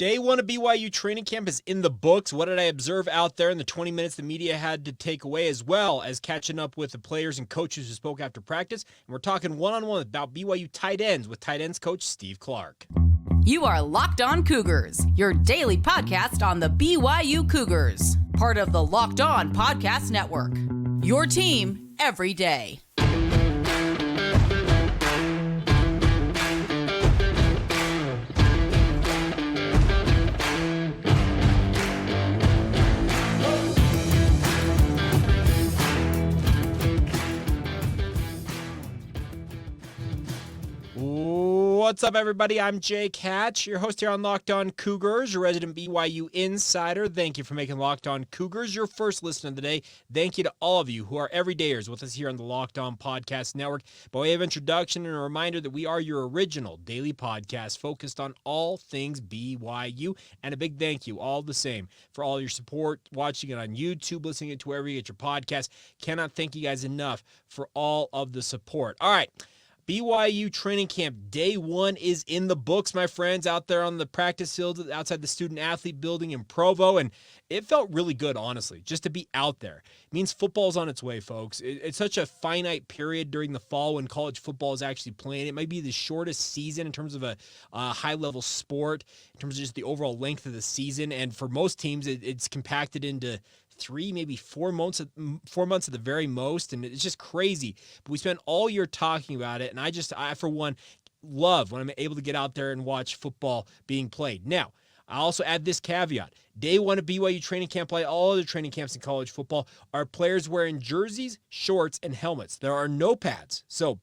Day one of BYU training camp is in the books. What did I observe out there in the 20 minutes the media had to take away, as well as catching up with the players and coaches who spoke after practice? And we're talking one-on-one about BYU tight ends with tight ends coach Steve Clark. You are Locked On Cougars, your daily podcast on the BYU Cougars, part of the Locked On Podcast Network. Your team every day. What's up, everybody? I'm Jake Hatch, your host here on Locked On Cougars, your resident BYU insider. Thank you for making Locked On Cougars your first listen of the day. Thank you to all of you who are everydayers with us here on the Locked On Podcast Network. By way of introduction and a reminder that we are your original daily podcast focused on all things BYU, and a big thank you, all the same, for all your support, watching it on YouTube, listening to wherever you get your podcast. Cannot thank you guys enough for all of the support. All right. BYU training camp day one is in the books, my friends, out there on the practice field outside the student-athlete building in Provo, and it felt really good, honestly, just to be out there. It means football's on its way, folks. It's such a finite period during the fall when college football is actually playing. It might be the shortest season in terms of a high-level sport, in terms of just the overall length of the season, and for most teams, it's compacted into 3, maybe 4 months at the very most, and it's just crazy. But we spent all year talking about it, and I for one, love when I'm able to get out there and watch football being played. Now, I also add this caveat. Day one of BYU training camp, like all other training camps in college football, are players wearing jerseys, shorts, and helmets. There are no pads. So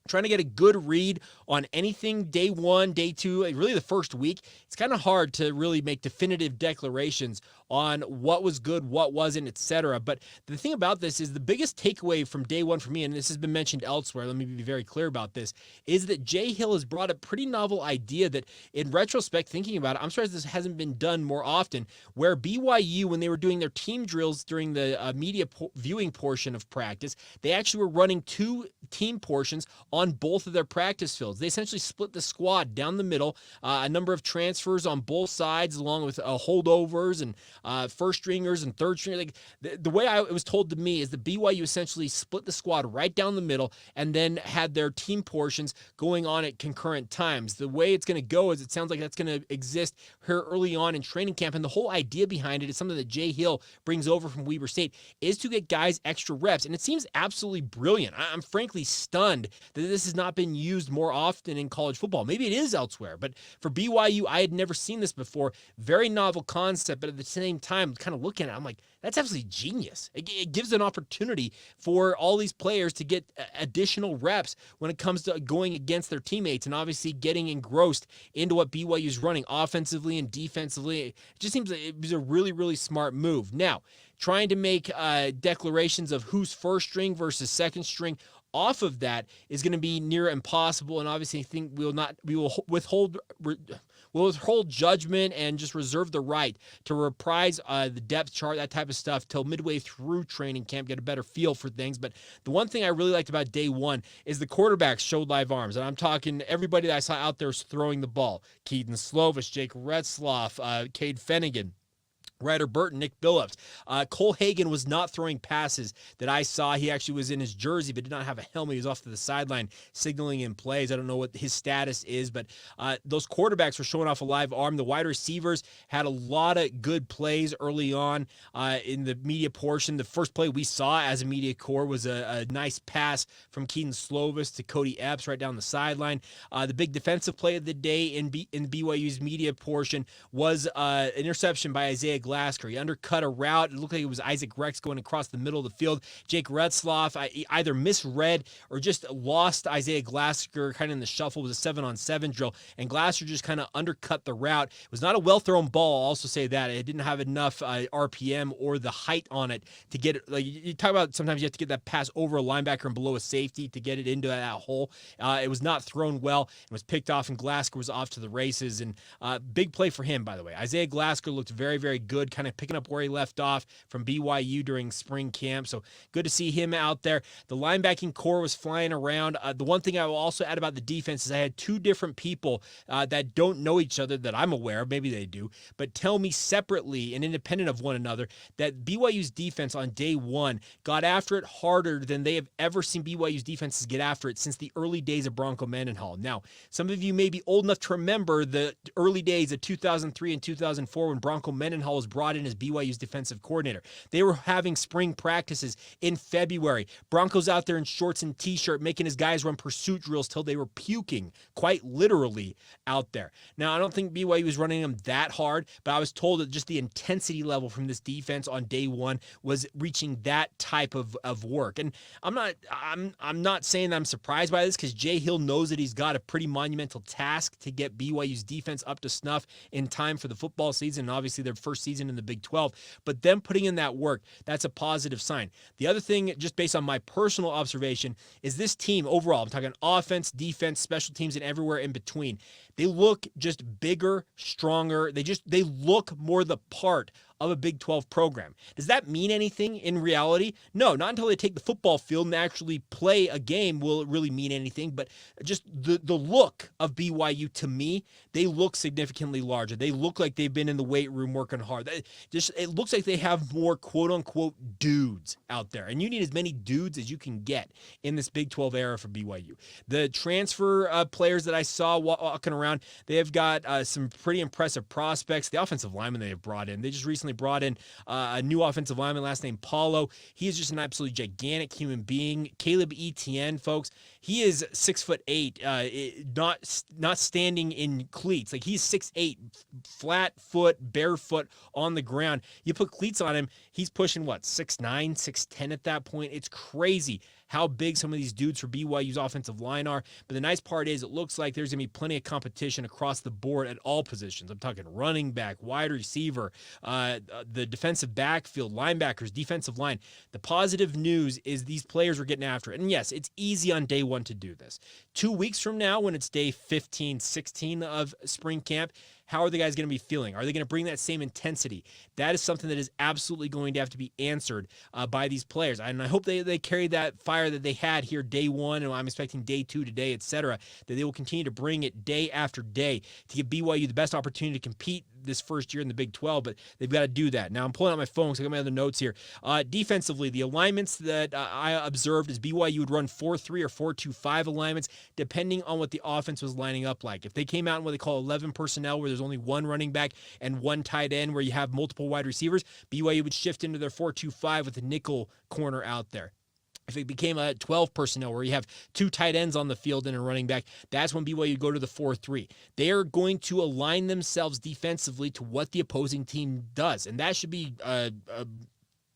trying to get a good read on anything day one, day two, really the first week, it's kind of hard to really make definitive declarations on what was good, what wasn't, etc. But the thing about this is the biggest takeaway from day one for me, and this has been mentioned elsewhere, let me be very clear about this, is that Jay Hill has brought a pretty novel idea that, in retrospect, thinking about it, I'm surprised this hasn't been done more often, where BYU, when they were doing their team drills during the media viewing portion of practice, they actually were running 2 team portions on both of their practice fields. They essentially split the squad down the middle, a number of transfers on both sides, along with holdovers and first stringers and third stringers. Like the way it was told to me is that BYU essentially split the squad right down the middle and then had their team portions going on at concurrent times. The way it's going to go is it sounds like that's going to exist here early on in training camp, and the whole idea behind it is something that Jay Hill brings over from Weber State, is to get guys extra reps, and it seems absolutely brilliant. I'm frankly stunned that this has not been used more often in college football. Maybe it is elsewhere, but for BYU, I had never seen this before. Very novel concept, but at the same time, kind of looking at it, I'm like, that's absolutely genius. It gives an opportunity for all these players to get additional reps when it comes to going against their teammates and obviously getting engrossed into what BYU is running offensively and defensively. It just seems like it was a really, really smart move. Now, trying to make declarations of who's first string versus second string off of that is going to be near impossible, and obviously I think we will withhold judgment and just reserve the right to reprise the depth chart, that type of stuff, till midway through training camp, get a better feel for things. But the one thing I really liked about day one is the quarterbacks showed live arms, and I'm talking everybody that I saw out there throwing the ball: Keaton Slovis, Jake Retzloff, Cade Fennigan, Ryder Burton, Nick Billups. Cole Hagan was not throwing passes that I saw. He actually was in his jersey but did not have a helmet. He was off to the sideline signaling in plays. I don't know what his status is, but those quarterbacks were showing off a live arm. The wide receivers had a lot of good plays early on in the media portion. The first play we saw as a media corps was a nice pass from Keaton Slovis to Cody Epps right down the sideline. The big defensive play of the day in BYU's media portion was an interception by Isaiah Glasker. He undercut a route. It looked like it was Isaac Rex going across the middle of the field. Jake Retzloff either misread or just lost Isaiah Glasker kind of in the shuffle. It was a 7-on-7 drill, and Glasker just kind of undercut the route. It was not a well-thrown ball, I'll also say that. It didn't have enough RPM or the height on it to get it. Like you talk about, sometimes you have to get that pass over a linebacker and below a safety to get it into that hole. It was not thrown well. It was picked off, and Glasker was off to the races. And big play for him, by the way. Isaiah Glasker looked very, very good good, kind of picking up where he left off from BYU during spring camp. So good to see him out there. The linebacking core was flying around. The one thing I will also add about the defense is I had two different people that don't know each other that I'm aware of, maybe they do, but tell me separately and independent of one another that BYU's defense on day one got after it harder than they have ever seen BYU's defenses get after it since the early days of Bronco Mendenhall. Now, some of you may be old enough to remember the early days of 2003 and 2004 when Bronco Mendenhall was brought in as BYU's defensive coordinator. They were having spring practices in February. Bronco's out there in shorts and t-shirt making his guys run pursuit drills till they were puking, quite literally, out there. Now, I don't think BYU was running them that hard, but I was told that just the intensity level from this defense on day one was reaching that type of work. And I'm not saying that I'm surprised by this, because Jay Hill knows that he's got a pretty monumental task to get BYU's defense up to snuff in time for the football season, and obviously their first season in the Big 12. But them putting in that work, that's a positive sign. The other thing, just based on my personal observation, is this team overall, I'm talking offense, defense, special teams, and everywhere in between, they look just bigger, stronger. They look more the part of a Big 12 program. Does that mean anything in reality? No, not until they take the football field and actually play a game will it really mean anything. But just the look of BYU, to me, they look significantly larger. They look like they've been in the weight room working hard. It looks like they have more quote-unquote dudes out there. And you need as many dudes as you can get in this Big 12 era for BYU. The transfer players that I saw walking around, they have got some pretty impressive prospects. The offensive lineman they have brought in, they just recently brought in a new offensive lineman, last name Paulo. He is just an absolutely gigantic human being. Caleb Etienne, folks, he is 6'8", not standing in cleats. Like, he's 6'8", flat foot, barefoot on the ground. You put cleats on him, he's pushing 6'9", 6'10" at that point. It's crazy how big some of these dudes for BYU's offensive line are. But the nice part is it looks like there's going to be plenty of competition across the board at all positions. I'm talking running back, wide receiver, the defensive backfield, linebackers, defensive line. The positive news is these players are getting after it. And yes, it's easy on day one to do this. 2 weeks from now, when it's day 15, 16 of spring camp, how are the guys going to be feeling? Are they going to bring that same intensity? That is something that is absolutely going to have to be answered by these players. And I hope they carry that fire that they had here day one, and I'm expecting day two today, etc., that they will continue to bring it day after day to give BYU the best opportunity to compete this first year in the Big 12, but they've got to do that. Now, I'm pulling out my phone, so I got my other notes here. Defensively, the alignments that I observed is BYU would run 4-3 or 4-2-5 alignments, depending on what the offense was lining up like. If they came out in what they call 11 personnel, where there's only one running back and one tight end, where you have multiple wide receivers, BYU would shift into their 4-2-5 with a nickel corner out there. If it became a 12 personnel where you have two tight ends on the field and a running back, that's when BYU would go to the 4-3. They are going to align themselves defensively to what the opposing team does, and that should be a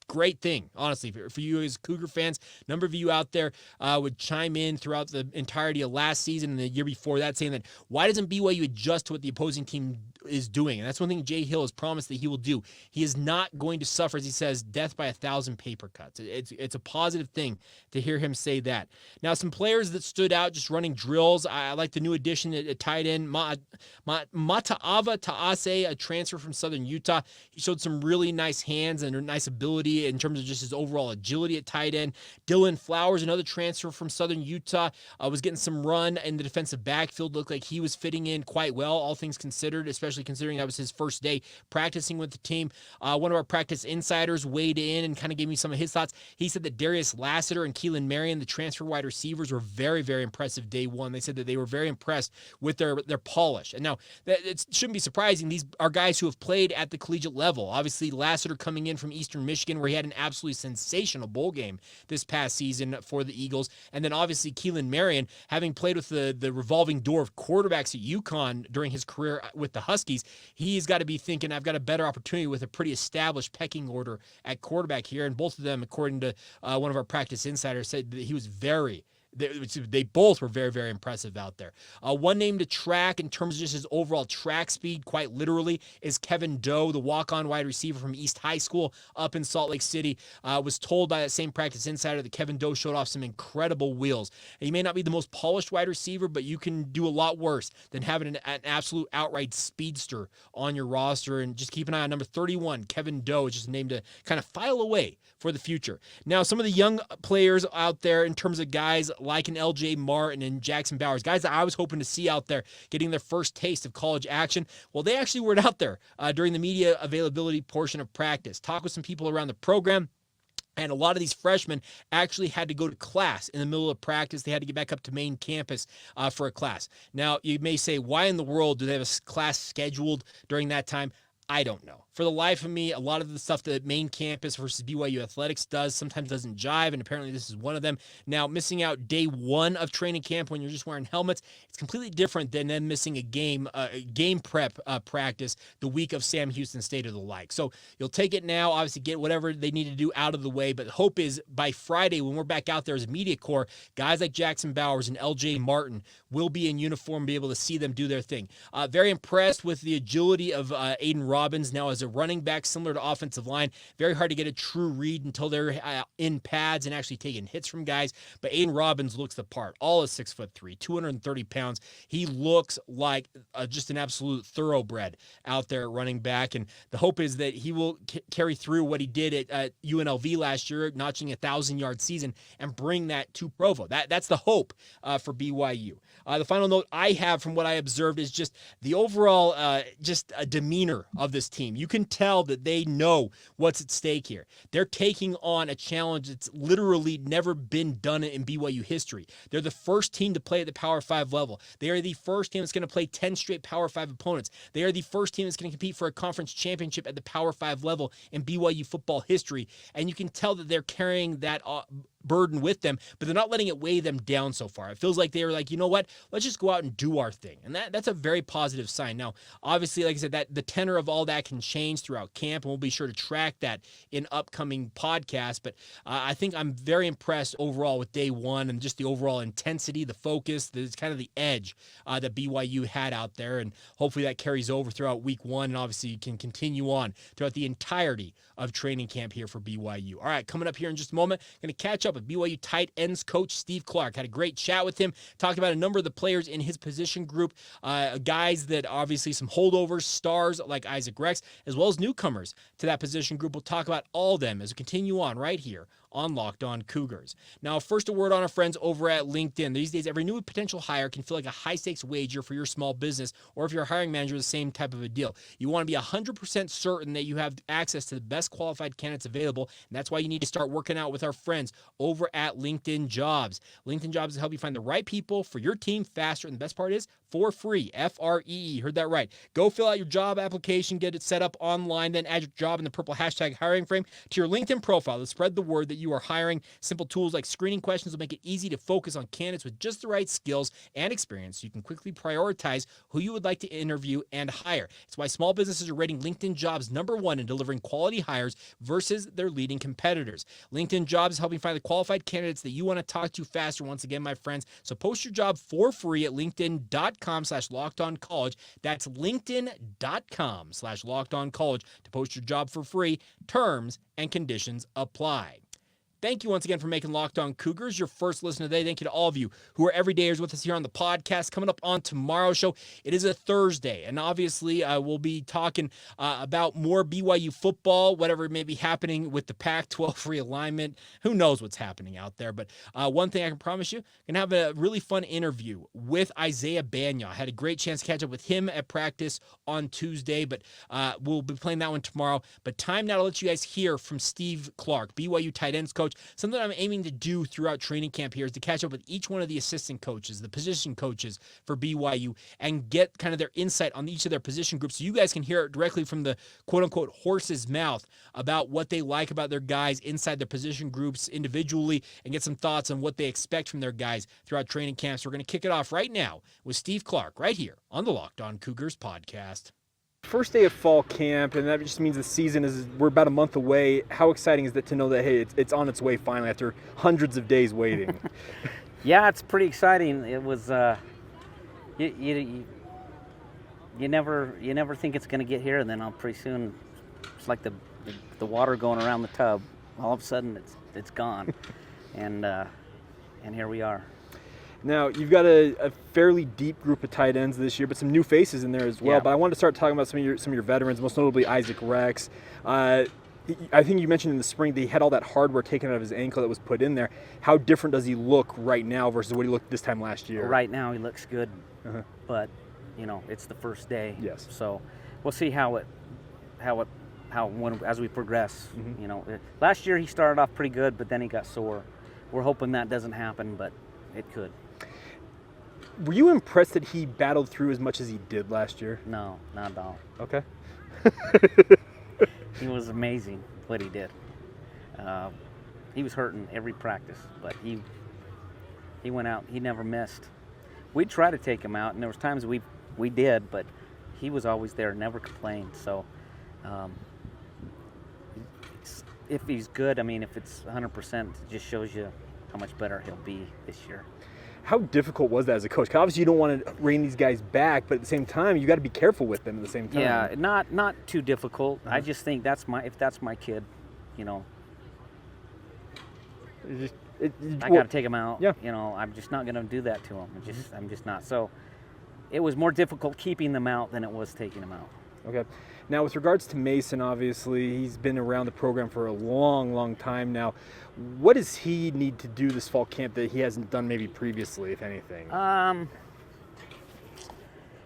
great thing, honestly, for you as Cougar fans. A number of you out there would chime in throughout the entirety of last season and the year before that, saying that why doesn't BYU adjust to what the opposing team is doing? And that's one thing Jay Hill has promised that he will do. He is not going to suffer, as he says, death by 1,000 paper cuts. It's a positive thing to hear him say that. Now, some players that stood out just running drills. I like the new addition at tight end, Mata'ava Ta'ase, a transfer from Southern Utah. He showed some really nice hands and a nice ability in terms of just his overall agility at tight end. Dylan Flowers, another transfer from Southern Utah, was getting some run in the defensive backfield. Looked like he was fitting in quite well, all things considered, especially considering that was his first day practicing with the team. One of our practice insiders weighed in and kind of gave me some of his thoughts. He said that Darius Lassiter and Keelan Marion, the transfer wide receivers, were very, very impressive day one. They said that they were very impressed with their polish. And now, it shouldn't be surprising. These are guys who have played at the collegiate level. Obviously, Lassiter coming in from Eastern Michigan, where he had an absolutely sensational bowl game this past season for the Eagles. And then obviously Keelan Marion, having played with the revolving door of quarterbacks at UConn during his career with the Huskies, he's got to be thinking, I've got a better opportunity with a pretty established pecking order at quarterback here. And both of them, according to one of our practice insiders, said that he was very, They both were very, very impressive out there. One name to track in terms of just his overall track speed, quite literally, is Kevin Doe, the walk-on wide receiver from East High School up in Salt Lake City. Was told by that same practice insider that Kevin Doe showed off some incredible wheels. And he may not be the most polished wide receiver, but you can do a lot worse than having an absolute outright speedster on your roster. And just keep an eye on number 31, Kevin Doe, is just a name to kind of file away for the future. Now, some of the young players out there in terms of guys like an LJ Martin and Jackson Bowers, guys that I was hoping to see out there getting their first taste of college action, well, they actually weren't out there during the media availability portion of practice. Talk with some people around the program. And a lot of these freshmen actually had to go to class in the middle of practice. They had to get back up to main campus for a class. Now, you may say, why in the world do they have a class scheduled during that time? I don't know. For the life of me, a lot of the stuff that main campus versus BYU athletics does sometimes doesn't jive, and apparently this is one of them. Now, missing out day one of training camp when you're just wearing helmets, it's completely different than them missing a game prep practice the week of Sam Houston State or the like. So you'll take it now, obviously get whatever they need to do out of the way, but the hope is by Friday when we're back out there as a media corps, guys like Jackson Bowers and LJ Martin will be in uniform, be able to see them do their thing. Very impressed with the agility of Aiden Robbins now as a running back, similar to offensive line. Very hard to get a true read until they're in pads and actually taking hits from guys. But Aiden Robbins looks the part. All is 6'3", 230 pounds. He looks like just an absolute thoroughbred out there at running back. And the hope is that he will carry through what he did at UNLV last year, notching a 1,000-yard season, and bring that to Provo. That's the hope for BYU. The final note I have from what I observed is just the overall just a demeanor of this team. You can tell that they know what's at stake here. They're taking on a challenge that's literally never been done in BYU history. They're the first team to play at the Power 5 level. They are the first team that's going to play 10 straight Power 5 opponents. They are the first team that's going to compete for a conference championship at the Power 5 level in BYU football history. And you can tell that they're carrying that burden with them, but they're not letting it weigh them down so far. It feels like they're like, you know what, let's just go out and do our thing. And that's a very positive sign. Now, obviously, like I said, that the tenor of all that can change throughout camp, and we'll be sure to track that in upcoming podcasts. But I think I'm very impressed overall with day one and just the overall intensity, the focus, the kind of the edge that BYU had out there. And hopefully that carries over throughout week one, and obviously can continue on throughout the entirety of training camp here for BYU. All right, coming up here in just a moment, going to catch up with BYU tight ends coach Steve Clark. Had a great chat with him, talked about a number of the players in his position group, guys that obviously some holdovers, stars like Isaac Rex, as well as newcomers to that position group. We'll talk about all of them as we continue on right here on Locked On Cougars. Now, first a word on our friends over at LinkedIn. These days, every new potential hire can feel like a high-stakes wager for your small business, or if you're a hiring manager, the same type of a deal. You want to be 100% certain that you have access to the best qualified candidates available, and that's why you need to start working out with our friends over at LinkedIn Jobs. LinkedIn Jobs will help you find the right people for your team faster, and the best part is for free. F-R-E-E. Heard that right. Go fill out your job application, get it set up online, then add your job in the purple hashtag hiring frame to your LinkedIn profile to spread the word that you are hiring. Simple tools like screening questions will make it easy to focus on candidates with just the right skills and experience so you can quickly prioritize who you would like to interview and hire. It's why small businesses are rating LinkedIn Jobs #1 in delivering quality hires versus their leading competitors. LinkedIn Jobs is helping find the qualified candidates that you want to talk to faster, once again, my friends. So post your job for free at linkedin.com/lockedoncollege. That's linkedin.com/lockedoncollege to post your job for free. Terms and conditions apply. Thank you once again for making Locked On Cougars your first listen today. Thank you to all of you who are everydayers with us here on the podcast. Coming up on tomorrow's show, it is a Thursday, and obviously we'll be talking about more BYU football, whatever may be happening with the Pac-12 realignment. Who knows what's happening out there, but one thing I can promise you, I'm going to have a really fun interview with Isaiah Banya. I had a great chance to catch up with him at practice on Tuesday, but we'll be playing that one tomorrow. But time now to let you guys hear from Steve Clark, BYU tight ends coach. Something I'm aiming to do throughout training camp here is to catch up with each one of the assistant coaches, the position coaches for BYU, and get kind of their insight on each of their position groups so you guys can hear it directly from the quote-unquote horse's mouth about what they like about their guys inside their position groups individually, and get some thoughts on what they expect from their guys throughout training camp. So we're going to kick it off right now with Steve Clark right here on the Locked On Cougars podcast. First day of fall camp, and that just means the season we're about a month away. How exciting is it to know that, hey, it's on its way finally after hundreds of days waiting? Yeah, it's pretty exciting. It was you never think it's going to get here, and then pretty soon it's like the water going around the tub. All of a sudden it's gone, and here we are. Now, you've got a fairly deep group of tight ends this year, but some new faces in there as well. Yeah. But I wanted to start talking about some of your veterans, most notably Isaac Rex. I think you mentioned in the spring they had all that hardware taken out of his ankle that was put in there. How different does he look right now versus what he looked this time last year? Right now he looks good, but it's the first day. Yes. So we'll see as we progress. Last year he started off pretty good, but then he got sore. We're hoping that doesn't happen, but it could. Were you impressed that he battled through as much as he did last year? No, not at all. Okay. He was amazing what he did. He was hurting every practice, but he went out. He never missed. We'd try to take him out, and there was times we did, but he was always there, never complained. So if he's good, if it's 100%, it just shows you how much better he'll be this year. How difficult was that as a coach? 'Cause obviously you don't want to rein these guys back, but at the same time you got to be careful with them at the same time. Yeah, not too difficult. I just think if that's my kid, I got to take him out. Yeah. I'm just not going to do that to him. I'm just not. So it was more difficult keeping them out than it was taking them out. Okay. Now, with regards to Masen, obviously, he's been around the program for a long, long time now. What does he need to do this fall camp that he hasn't done maybe previously, if anything?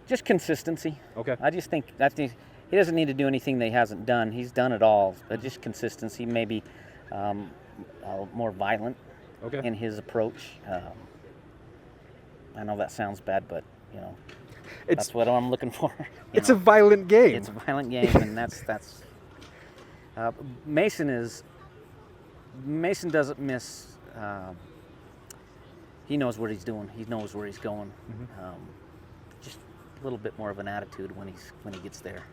Just consistency. Okay. I just think he doesn't need to do anything that he hasn't done. He's done it all, but just consistency, maybe more violent in his approach. I know that sounds bad, but, that's what I'm looking for. It's a violent game. It's a violent game, and that's Masen doesn't miss. He knows what he's doing. He knows where he's going. Just a little bit more of an attitude when he gets there.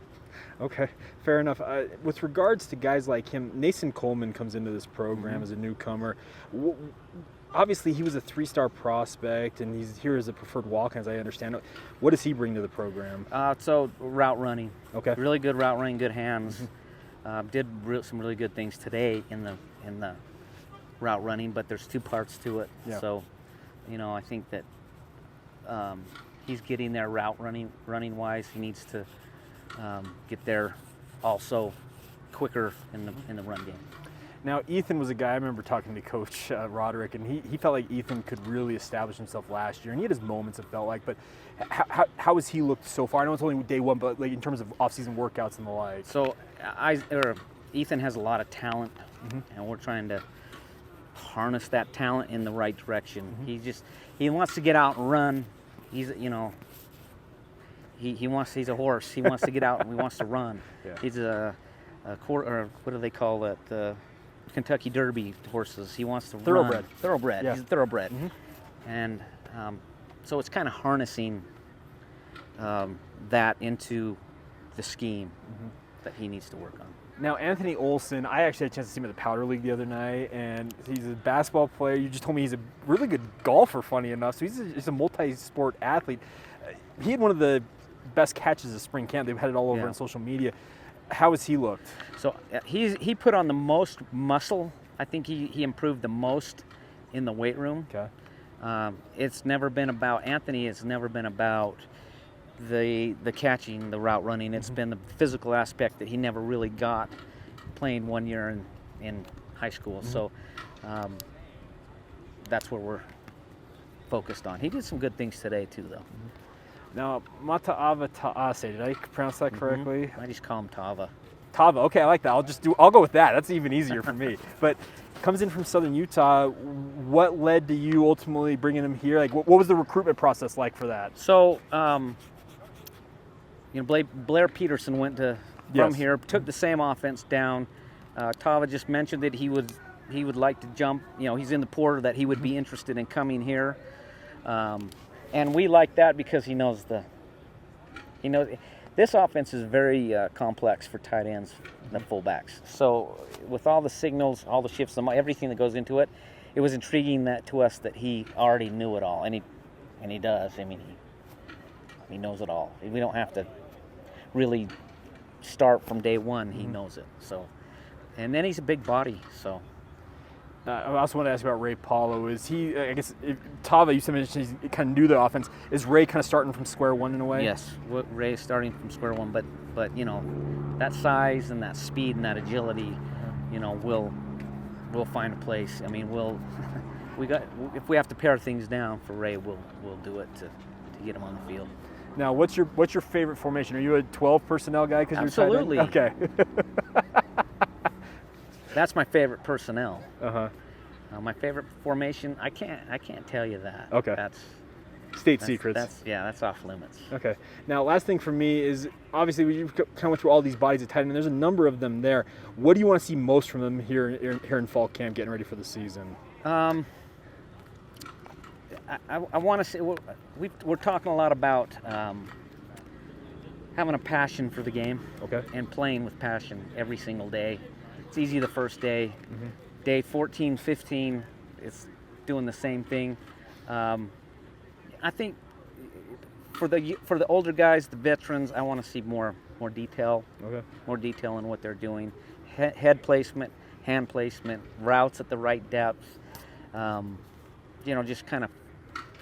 Okay, fair enough. With regards to guys like him, Nason Coleman comes into this program as a newcomer. Obviously, he was a 3-star prospect, and he's here as a preferred walk-on, as I understand it. What does he bring to the program? So route running. Okay. Really good route running, good hands. Did some really good things today in the route running, but there's 2 parts to it. Yeah. So, I think that he's getting there route running wise. He needs to get there also quicker in the run game. Now, Ethan was a guy, I remember talking to Coach Roderick, and he felt like Ethan could really establish himself last year, and he had his moments, it felt like, but how has he looked so far? I know it's only day one, but like in terms of off-season workouts and the like. So, Ethan has a lot of talent, and we're trying to harness that talent in the right direction. He wants to get out and run. He's a horse. He wants to get out and he wants to run. Yeah. He's a quarter, or what do they call it? Kentucky Derby horses. He wants to Thoroughbred. run. Thoroughbred. Yeah. He's a thoroughbred. And so it's kind of harnessing that into the scheme that he needs to work on. Now, Anthony Olson, I actually had a chance to see him at the Powder League the other night, and he's a basketball player. You just told me he's a really good golfer, funny enough, so he's a multi-sport athlete. He had one of the best catches of spring camp. They've had it all over on social media. How has he looked? So he put on the most muscle. I think he improved the most in the weight room. Okay. It's never been about Anthony. It's never been about the catching, the route running. It's been the physical aspect that he never really got playing 1 year in high school. So that's where we're focused on. He did some good things today too, though. Now, Mata'ava Ta'ase, did I pronounce that correctly? I just call him Tava. Tava, okay, I like that. I'll go with that. That's even easier for me. But comes in from Southern Utah. What led to you ultimately bringing him here? Like, what was the recruitment process like for that? So, Blair Peterson went from here, took the same offense down. Tava just mentioned that he would like to jump. He's in the portal that he would be interested in coming here. And we like that because he knows this offense is very complex for tight ends, the fullbacks. So with all the signals, all the shifts, everything that goes into it, it was intriguing that to us that he already knew it all, and he does. I mean, he knows it all. We don't have to really start from day one. He knows it. So, and then he's a big body. So, I also want to ask about Ray Paulo. Is he? I guess Tava, you mentioned he kind of knew the offense. Is Ray kind of starting from square one in a way? Yes, Ray's starting from square one, but that size and that speed and that agility, we'll find a place. I mean, if we have to pare things down for Ray, we'll do it to get him on the field. Now, what's your favorite formation? Are you a 12 personnel guy? Absolutely. You're tight end? Okay. That's my favorite personnel. Uh-huh. My favorite formation, I can't tell you that. Okay. That's State secrets. That's off limits. Okay. Now, last thing for me is, obviously, we kind of went through all these bodies of tight end, and there's a number of them there. What do you want to see most from them here in fall camp, getting ready for the season? I want to say, we're talking a lot about having a passion for the game. Okay. And playing with passion every single day. It's easy the first day. Mm-hmm. Day 14, 15, it's doing the same thing. I think for the older guys, the veterans, I want to see more detail. Okay. More detail in what they're doing. Head placement, hand placement, routes at the right depth. Just kind of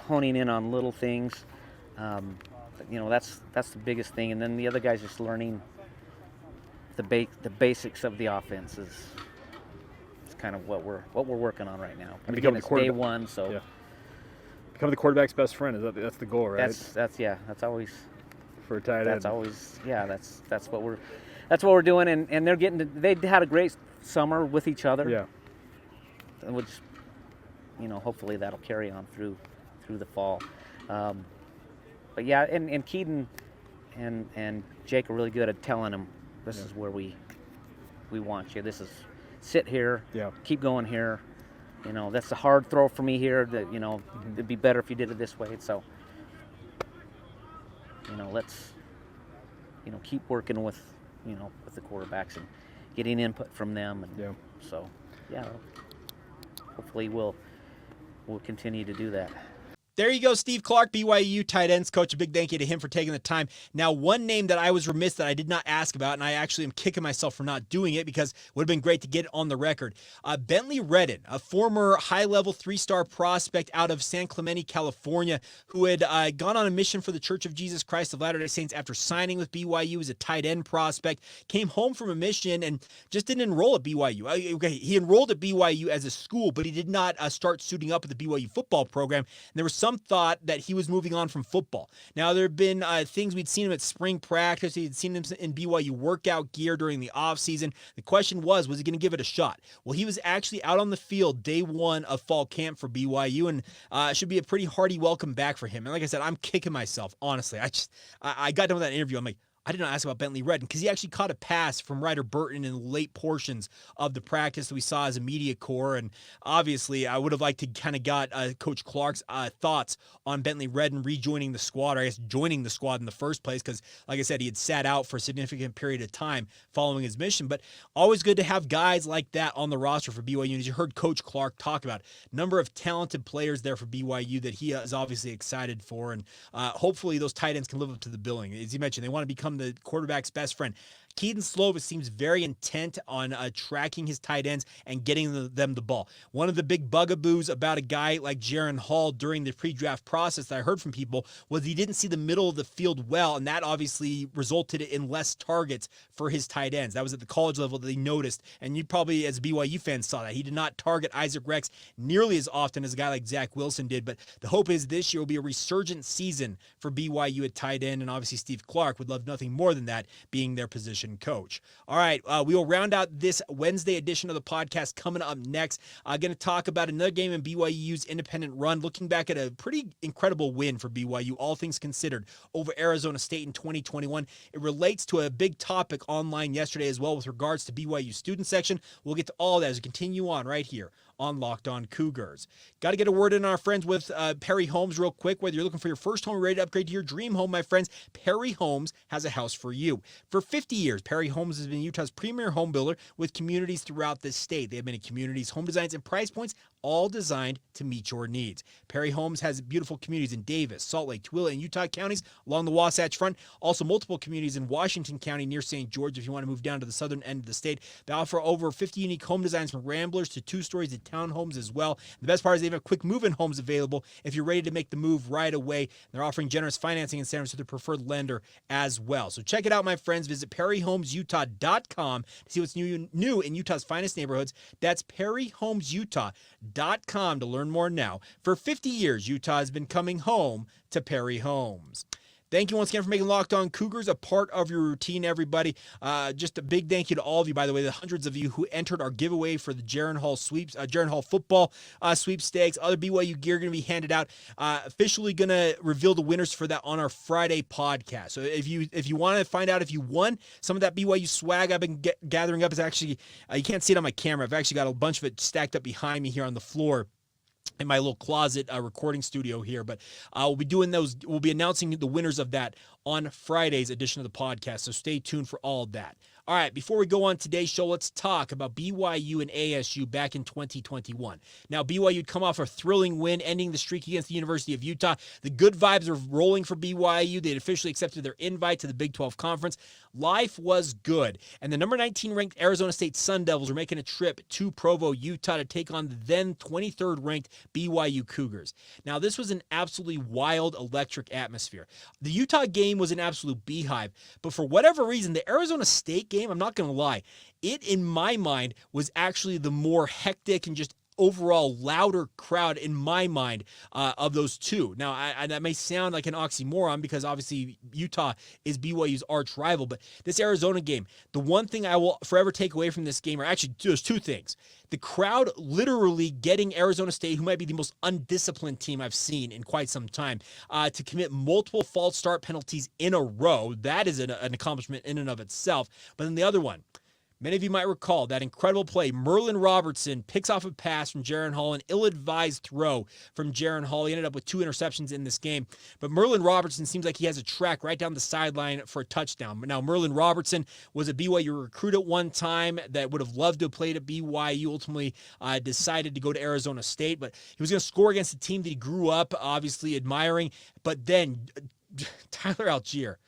honing in on little things. That's the biggest thing. And then the other guys just learning the basics of the offense is kind of what we're working on right now. And again, it's day one, so. Yeah. Become the quarterback's best friend. That's the goal, right? That's always for a tight end. That's always that's what we're doing, and they had a great summer with each other. Yeah. And we'll just, hopefully that'll carry on through the fall. But yeah, and Keaton and Jake are really good at telling them this is where we want you. This is sit here. Yeah. Keep going here. That's a hard throw for me here. That it'd be better if you did it this way. So, let's keep working with with the quarterbacks and getting input from them. And so, hopefully we'll continue to do that. There you go, Steve Clark, BYU tight ends coach. A big thank you to him for taking the time. Now, one name that I was remiss that I did not ask about, and I actually am kicking myself for not doing it because it would have been great to get it on the record. Bentley Redden, a former high-level 3-star prospect out of San Clemente, California, who had gone on a mission for the Church of Jesus Christ of Latter-day Saints after signing with BYU as a tight end prospect, came home from a mission and just didn't enroll at BYU. Okay, he enrolled at BYU as a school, but he did not start suiting up with the BYU football program. And there was some thought that he was moving on from football. Now, there have been things we'd seen him at spring practice. We'd seen him in BYU workout gear during the offseason. The question was he going to give it a shot? Well, he was actually out on the field day one of fall camp for BYU, and it should be a pretty hearty welcome back for him. And like I said, I'm kicking myself, honestly. I got done with that interview. I'm like, I did not ask about Bentley Redden because he actually caught a pass from Ryder Burton in the late portions of the practice that we saw as a media corps. And obviously, I would have liked to kind of got Coach Clark's thoughts on Bentley Redden rejoining the squad, or I guess joining the squad in the first place, because, like I said, he had sat out for a significant period of time following his mission. But always good to have guys like that on the roster for BYU. And as you heard Coach Clark talk about, number of talented players there for BYU that he is obviously excited for. And hopefully those tight ends can live up to the billing. As you mentioned, they want to become the quarterback's best friend. Keaton Slovis seems very intent on tracking his tight ends and getting them the ball. One of the big bugaboos about a guy like Jaron Hall during the pre-draft process that I heard from people was he didn't see the middle of the field well, and that obviously resulted in less targets for his tight ends. That was at the college level that they noticed, and you probably, as a BYU fan, saw that. He did not target Isaac Rex nearly as often as a guy like Zach Wilson did, but the hope is this year will be a resurgent season for BYU at tight end, and obviously Steve Clark would love nothing more than that, being their position coach. All right, we will round out this Wednesday edition of the podcast coming up next. I'm going to talk about another game in BYU's independent run, looking back at a pretty incredible win for BYU, all things considered, over Arizona State in 2021. It relates to a big topic online yesterday as well with regards to BYU student section. We'll get to all that as we continue on right here on Locked On Cougars. Got to get a word in on our friends with Perry Homes real quick. Whether you're looking for your first home or ready to upgrade to your dream home, my friends, Perry Homes has a house for you. For 50 years, Perry Homes has been Utah's premier home builder with communities throughout the state. They have many communities, home designs, and price points all designed to meet your needs. Perry Homes has beautiful communities in Davis, Salt Lake, Tooele, and Utah counties along the Wasatch Front. Also multiple communities in Washington County near St. George if you want to move down to the southern end of the state. They offer over 50 unique home designs from ramblers to 2-stories to townhomes as well. The best part is they have quick move-in homes available if you're ready to make the move right away. They're offering generous financing incentives to their preferred lender as well. So check it out, my friends. Visit perryhomesutah.com to see what's new in Utah's finest neighborhoods. That's perryhomesutah.com to learn more now. For 50 years, Utah has been coming home to Perry Homes. Thank you once again for making Locked On Cougars a part of your routine, everybody. Just a big thank you to all of you, by the way, the hundreds of you who entered our giveaway for the Jaron Hall football sweepstakes. Other BYU gear going to be handed out. Officially going to reveal the winners for that on our Friday podcast. So if you want to find out if you won, some of that BYU swag I've been gathering up is actually, you can't see it on my camera. I've actually got a bunch of it stacked up behind me here on the floor in my little closet recording studio here, but we'll be doing those. We'll be announcing the winners of that on Friday's edition of the podcast, so stay tuned for all of that. All right, before we go on today's show, let's talk about BYU and ASU back in 2021. Now, BYU had come off a thrilling win, ending the streak against the University of Utah. The good vibes are rolling for BYU. They had officially accepted their invite to the Big 12 Conference. Life was good, and the number 19 ranked Arizona State Sun Devils were making a trip to Provo, Utah to take on the then 23rd ranked BYU Cougars. Now, this was an absolutely wild, electric atmosphere. The Utah game was an absolute beehive, but for whatever reason, the Arizona State game, I'm not going to lie, it in my mind was actually the more hectic and just overall louder crowd in my mind of those two. Now, that may sound like an oxymoron because obviously Utah is BYU's arch rival, but this Arizona game, the one thing I will forever take away from this game, or actually there's two things. The crowd literally getting Arizona State, who might be the most undisciplined team I've seen in quite some time, to commit multiple false start penalties in a row. That is an accomplishment in and of itself. But then the other one, many of you might recall that incredible play. Merlin Robertson picks off a pass from Jaron Hall, an ill-advised throw from Jaron Hall. He ended up with 2 interceptions in this game. But Merlin Robertson seems like he has a track right down the sideline for a touchdown. Now, Merlin Robertson was a BYU recruit at one time that would have loved to have played at BYU, ultimately decided to go to Arizona State. But he was going to score against a team that he grew up obviously admiring. But then Tyler Algier,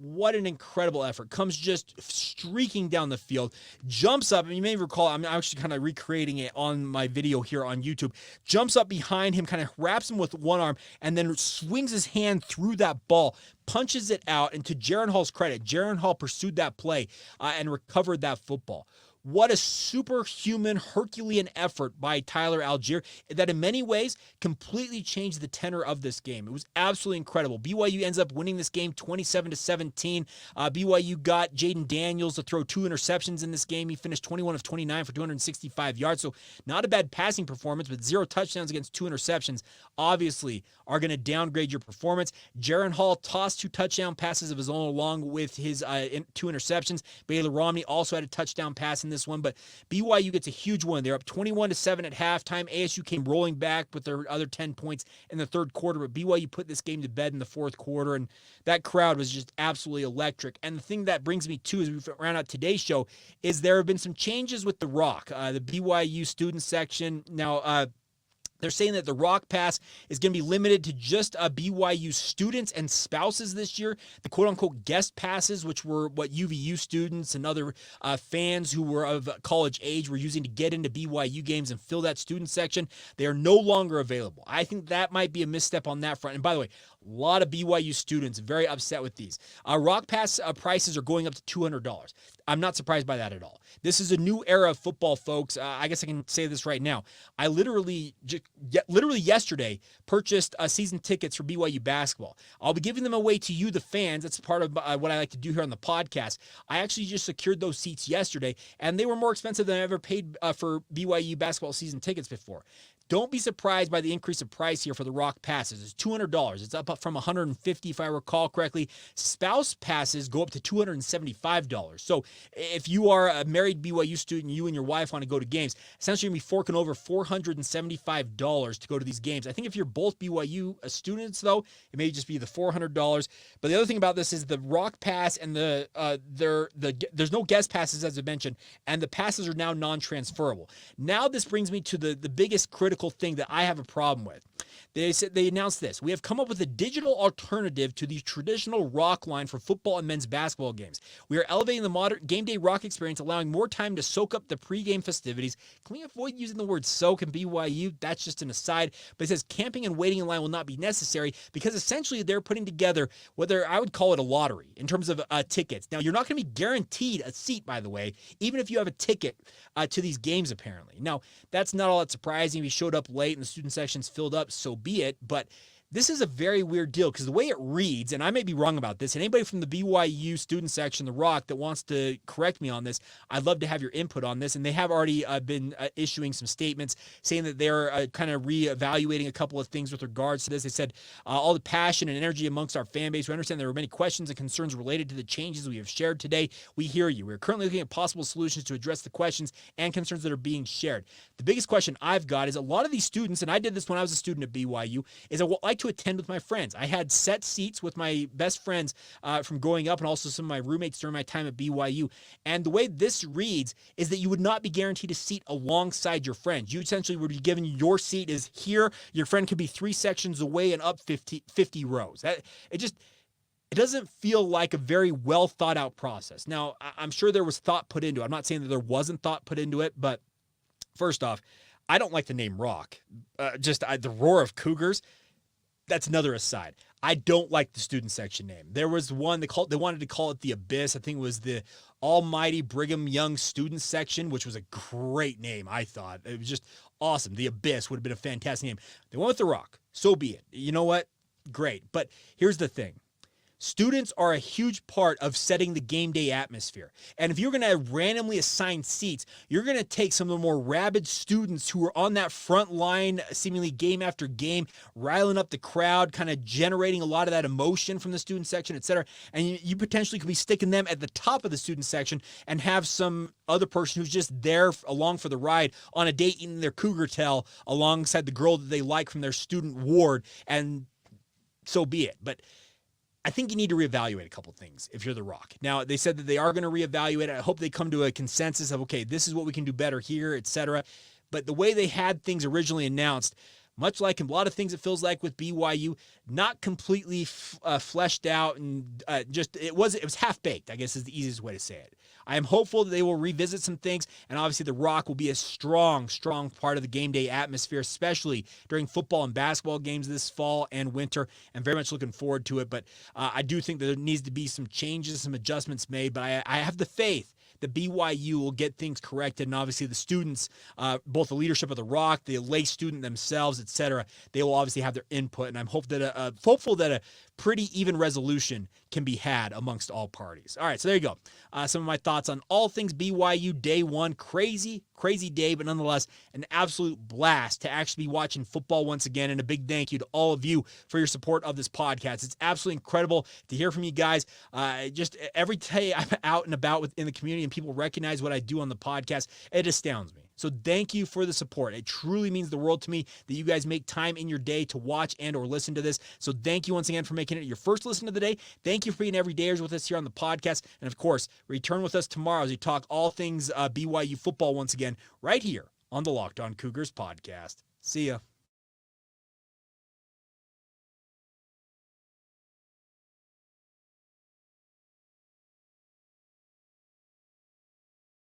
what an incredible effort. Comes just streaking down the field, jumps up, and you may recall, I'm actually kind of recreating it on my video here on YouTube, jumps up behind him, kind of wraps him with one arm, and then swings his hand through that ball, punches it out, and to Jaron Hall's credit, Jaron Hall pursued that play and recovered that football. What a superhuman, Herculean effort by Tyler Algier that in many ways completely changed the tenor of this game. It was absolutely incredible. BYU ends up winning this game 27-17. BYU got Jaden Daniels to throw 2 interceptions in this game. He finished 21 of 29 for 265 yards. So not a bad passing performance, but 0 touchdowns against 2 interceptions obviously are going to downgrade your performance. Jaron Hall tossed 2 touchdown passes of his own along with his 2 interceptions. Baylor Romney also had a touchdown pass in this one, but BYU gets a huge win. They're up 21-7 at halftime. ASU came rolling back with their other 10 points in the third quarter, but BYU put this game to bed in the fourth quarter, and that crowd was just absolutely electric. And the thing that brings me to, as we round out today's show, is there have been some changes with the Rock, the BYU student section. Now, they're saying that the Rock Pass is going to be limited to just BYU students and spouses this year. The quote-unquote guest passes, which were what UVU students and other fans who were of college age were using to get into BYU games and fill that student section, they are no longer available. I think that might be a misstep on that front. And by the way, a lot of BYU students very upset with these. Rock Pass prices are going up to $200. I'm not surprised by that at all. This is a new era of football, folks. I guess I can say this right now. I literally yesterday purchased season tickets for BYU basketball. I'll be giving them away to you, the fans. That's part of what I like to do here on the podcast. I actually just secured those seats yesterday, and they were more expensive than I ever paid for BYU basketball season tickets before. Don't be surprised by the increase of price here for the Rock passes. It's $200. It's up from $150 if I recall correctly. Spouse passes go up to $275. So if you are a married BYU student, you and your wife want to go to games, essentially you're going to be forking over $475 to go to these games. I think if you're both BYU students, though, it may just be the $400. But the other thing about this is the Rock pass and there's no guest passes, as I mentioned, and the passes are now non-transferable. Now this brings me to the biggest critical thing that I have a problem with. They announced this. We have come up with a digital alternative to the traditional Rock line for football and men's basketball games. We are elevating the modern game day Rock experience, allowing more time to soak up the pregame festivities. Can we avoid using the word soak in BYU? That's just an aside. But it says camping and waiting in line will not be necessary because essentially they're putting together whether I would call it a lottery in terms of tickets. Now, you're not going to be guaranteed a seat, by the way, even if you have a ticket to these games, apparently. Now, that's not all that surprising. If you showed up late and the student section's filled up, so be it. But this is a very weird deal because the way it reads, and I may be wrong about this, and anybody from the BYU student section, the Rock, that wants to correct me on this, I'd love to have your input on this. And they have already been issuing some statements saying that they're kind of reevaluating a couple of things with regards to this. They said, all the passion and energy amongst our fan base. We understand there are many questions and concerns related to the changes we have shared today. We hear you. We're currently looking at possible solutions to address the questions and concerns that are being shared. The biggest question I've got is a lot of these students, and I did this when I was a student at BYU, is I like to attend with my friends. I had set seats with my best friends from growing up and also some of my roommates during my time at BYU. And the way this reads is that you would not be guaranteed a seat alongside your friends. You essentially would be given your seat is here. Your friend could be 3 sections away and up 50 rows. It doesn't feel like a very well thought out process. Now, I'm sure there was thought put into it. I'm not saying that there wasn't thought put into it, but first off, I don't like the name Rock. The roar of Cougars. That's another aside. I don't like the student section name. There was one they wanted to call it the Abyss. I think it was the Almighty Brigham Young Student Section, which was a great name, I thought. It was just awesome. The Abyss would have been a fantastic name. They went with the Rock. So be it. You know what? Great. But here's the thing. Students are a huge part of setting the game day atmosphere. And if you're going to randomly assign seats, you're going to take some of the more rabid students who are on that front line, seemingly game after game, riling up the crowd, kind of generating a lot of that emotion from the student section, etc. And you potentially could be sticking them at the top of the student section and have some other person who's just there along for the ride on a date eating their cougar tail alongside the girl that they like from their student ward. And so be it. But I think you need to reevaluate a couple things if you're the Rock. Now, they said that they are going to reevaluate. I hope they come to a consensus of, okay, this is what we can do better here, etc. But the way they had things originally announced, much like a lot of things it feels like with BYU, not completely fleshed out and it was half-baked, I guess is the easiest way to say it. I am hopeful that they will revisit some things, and obviously the Rock will be a strong, strong part of the game day atmosphere, especially during football and basketball games this fall and winter. I'm very much looking forward to it, but I do think that there needs to be some changes, some adjustments made, but I have the faith that BYU will get things corrected, and obviously the students, both the leadership of the Rock, the lay student themselves, etc., they will obviously have their input, and I'm hopeful that a pretty even resolution can be had amongst all parties. All right, so there you go. Some of my thoughts on all things BYU day one. Crazy day, but nonetheless, an absolute blast to actually be watching football once again, and a big thank you to all of you for your support of this podcast. It's absolutely incredible to hear from you guys. Just every day I'm out and about in the community and people recognize what I do on the podcast, it astounds me. So thank you for the support. It truly means the world to me that you guys make time in your day to watch and or listen to this. So thank you once again for making it your first listen of the day. Thank you for being everydayers with us here on the podcast. And of course, return with us tomorrow as we talk all things BYU football once again, right here on the Locked On Cougars podcast. See ya.